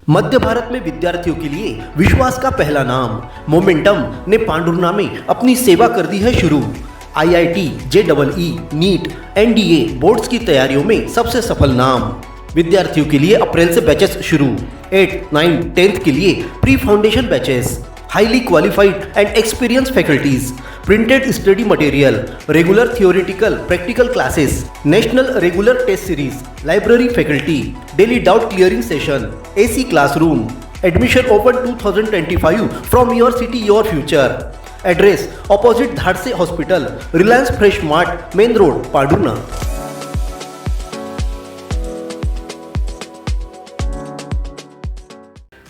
मध्य भारत में विद्यार्थियों के लिए विश्वास का पहला नाम मोमेंटम ने पांडुर्ना में अपनी सेवा कर दी है शुरू। IIT, JEE, NEET, NDA boards की तैयारियों में सबसे सफल नाम। विद्यार्थियों के लिए अप्रैल से बैचेस शुरू। 8, 9, 10th के लिए pre foundation batches. Highly qualified and experience faculties, printed study material, regular theoretical practical classes, national regular test series, library faculty, daily doubt clearing session, AC classroom. Admission open 2025 from your city your future. Address opposite Dhadse hospital, Reliance fresh mart, main road, Pandhurna.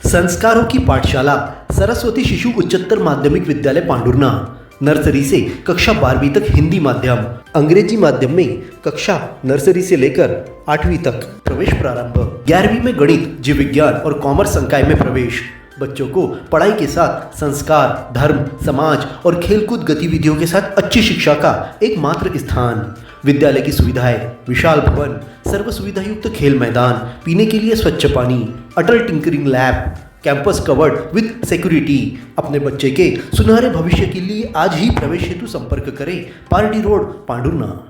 संस्कारों की पाठशाला सरस्वती शिशु उच्चतर माध्यमिक विद्यालय Pandhurna. Nursery से कक्षा 12वीं तक हिंदी माध्यम, अंग्रेजी माध्यम में कक्षा नर्सरी से लेकर 8वीं तक प्रवेश प्रारंभ। 11वीं में गणित, जीव विज्ञान और कॉमर्स संकाय में प्रवेश। बच्चों को पढ़ाई के साथ संस्कार, धर्म, समाज और खेलकूद गतिविधियों के साथ अच्छी शिक्षा का एकमात्र स्थान। विद्यालय की सुविधाएं: विशाल भवन, सर्व सुविधा युक्त खेल मैदान, पीने के लिए स्वच्छ पानी, Atal tinkering lab, campus covered with security. अपने बच्चे के सुनहरे भविष्य के लिए आज ही प्रवेश हेतु संपर्क करें। Party road, Pandhurna.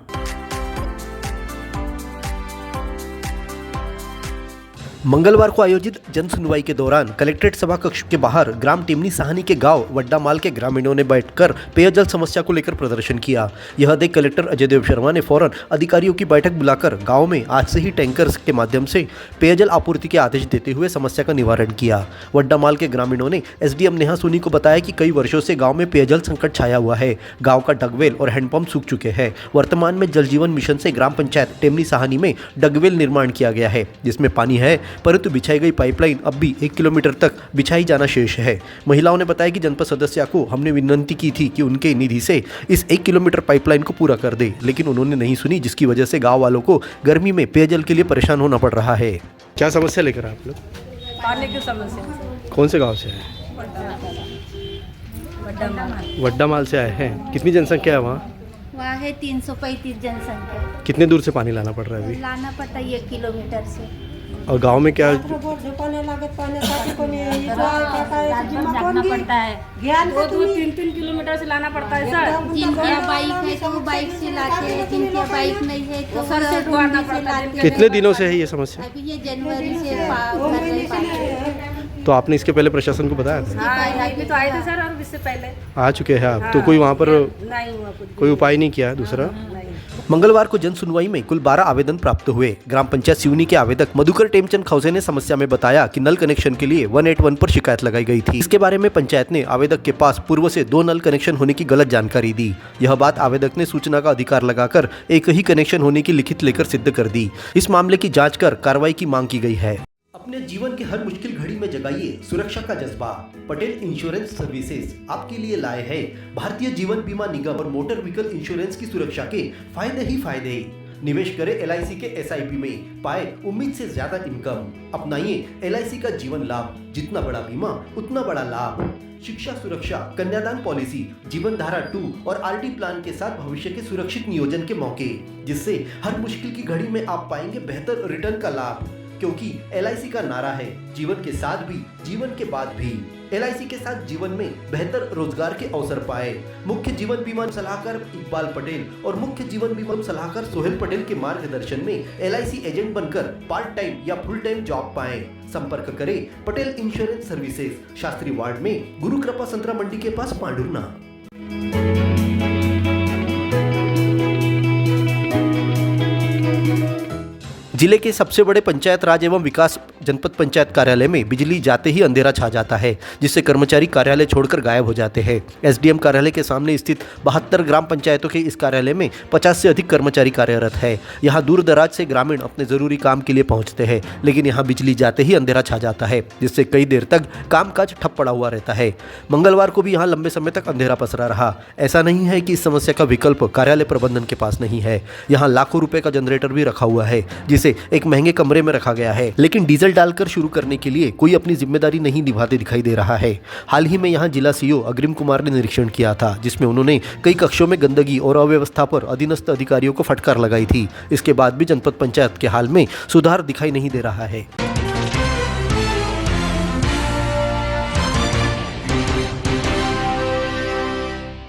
मंगलवार को आयोजित जन सुनवाई के दौरान कलेक्ट्रेट सभा कक्ष के बाहर ग्राम टेमनी साहनी के गांव वड्डामाल के ग्रामीणों ने बैठकर पेयजल समस्या को लेकर प्रदर्शन किया। यह देख कलेक्टर अजय देव शर्मा ने फौरन अधिकारियों की बैठक बुलाकर गांव में आज से ही टैंकर्स के माध्यम से पेयजल आपूर्ति के आदेश देते हुए समस्या का निवारण किया। वड्डामाल के ग्रामीणों ने एसडीएम नेहा सोनी को बताया कि कई वर्षों से गाँव में पेयजल संकट छाया हुआ है। गाँव का डगवेल और हैंडपंप सूख चुके हैं। वर्तमान में जल जीवन मिशन से ग्राम पंचायत टेमनी साहनी में डगवेल निर्माण किया गया है जिसमें पानी है, परंतु बिछाई गई पाइपलाइन अब भी 1 किलोमीटर तक बिछाई जाना शेष है। महिलाओं ने बताया कि जनपद सदस्य को हमने विनती की थी कि उनके निधि से इस 1 किलोमीटर पाइपलाइन को पूरा कर दे, लेकिन उन्होंने नहीं सुनी, जिसकी वजह से गांव वालों को गर्मी में पेयजल के लिए परेशान होना पड़ रहा है। क्या समस्या लेकर आप लोग? पानी की समस्या। कौन से गाँव से आए? वड्डामाल से आए हैं। कितनी जनसंख्या है वहाँ है 335 जनसंख्या। कितने दूर से पानी लाना पड़ रहा है अभी? लाना पड़ता है 1 किलोमीटर से। और गांव में क्या जाना पड़ता है, 2-3 किलोमीटर से लाना पड़ता है सर। जिनकी बाइक है तो वो बाइक से लाते हैं, जिनकी बाइक नहीं है तो सर से ढोना पड़ता है। कितने दिनों से है ये समस्या? अभी ये जनवरी से भर नहीं पाए। तो आपने इसके पहले प्रशासन को बताया था? हाँ, अभी तो आए थे सर, और इससे पहले आ चुके हैं आप? तो कोई वहाँ पर नहीं हुआ कुछ, कोई उपाय नहीं किया दूसरा? नहीं। मंगलवार को जन सुनवाई में कुल 12 आवेदन प्राप्त हुए। ग्राम पंचायत सिवनी के आवेदक मधुकर टेमचंद खौसे ने समस्या में बताया कि नल कनेक्शन के लिए 181 पर शिकायत लगाई गई थी। इसके बारे में पंचायत ने आवेदक के पास पूर्व से 2 नल कनेक्शन होने की गलत जानकारी दी। यह बात आवेदक ने सूचना का अधिकार लगाकर एक ही कनेक्शन होने की लिखित लेकर सिद्ध कर दी। इस मामले की जाँच कर कार्रवाई की मांग की गई है। अपने जीवन के हर मुश्किल घड़ी में जगाइए सुरक्षा का जज्बा। पटेल इंश्योरेंस सर्विसेज आपके लिए लाए हैं भारतीय जीवन बीमा निगम और मोटर व्हीकल इंश्योरेंस की सुरक्षा के फायदे ही फायदे। निवेश करें एलआईसी के एसआईपी में, पाए उम्मीद से ज्यादा इनकम। अपनाइए एलआईसी का जीवन लाभ, जितना बड़ा बीमा उतना बड़ा लाभ। शिक्षा सुरक्षा, कन्यादान पॉलिसी, जीवन धारा 2 और आरडी प्लान के साथ भविष्य के सुरक्षित नियोजन के मौके, जिससे हर मुश्किल की घड़ी में आप पाएंगे बेहतर रिटर्न का लाभ। क्योंकि एलआईसी का नारा है जीवन के साथ भी जीवन के बाद भी। एलआईसी के साथ जीवन में बेहतर रोजगार के अवसर पाए। मुख्य जीवन बीमा सलाहकार इकबाल पटेल और मुख्य जीवन बीमा सलाहकार सोहेल पटेल के मार्गदर्शन में एलआईसी एजेंट बनकर पार्ट टाइम या फुल टाइम जॉब पाएं। संपर्क करें Patel insurance services, Shastri ward में, गुरु कृपा संतरा मंडी के पास, पांडुर्ना। जिले के सबसे बड़े पंचायत राज एवं विकास जनपद पंचायत कार्यालय में बिजली जाते ही अंधेरा छा जाता है, जिससे कर्मचारी कार्यालय छोड़कर गायब हो जाते हैं। एसडीएम कार्यालय के सामने स्थित 72 ग्राम पंचायतों के इस कार्यालय में 50 से अधिक कर्मचारी कार्यरत है। यहाँ दूर दराज से ग्रामीण अपने जरूरी काम के लिए पहुँचते हैं, लेकिन यहाँ बिजली जाते ही अंधेरा छा जाता है, जिससे कई देर तक कामकाज ठप पड़ा हुआ रहता है। मंगलवार को भी यहाँ लंबे समय तक अंधेरा पसरा रहा। ऐसा नहीं है कि इस समस्या का विकल्प कार्यालय प्रबंधन के पास नहीं है। यहाँ लाखों रुपए का जनरेटर भी रखा हुआ है, जिसे एक महंगे कमरे में रखा गया है, लेकिन डीजल डालकर शुरू करने के लिए कोई अपनी जिम्मेदारी नहीं निभाते दिखाई दे रहा है। हाल ही में यहां जिला सीओ अग्रिम कुमार ने निरीक्षण किया था, जिसमें उन्होंने कई कक्षों में गंदगी और अव्यवस्था पर अधीनस्थ अधिकारियों को फटकार लगाई थी। इसके बाद भी जनपद पंचायत के हाल में सुधार दिखाई नहीं दे रहा है।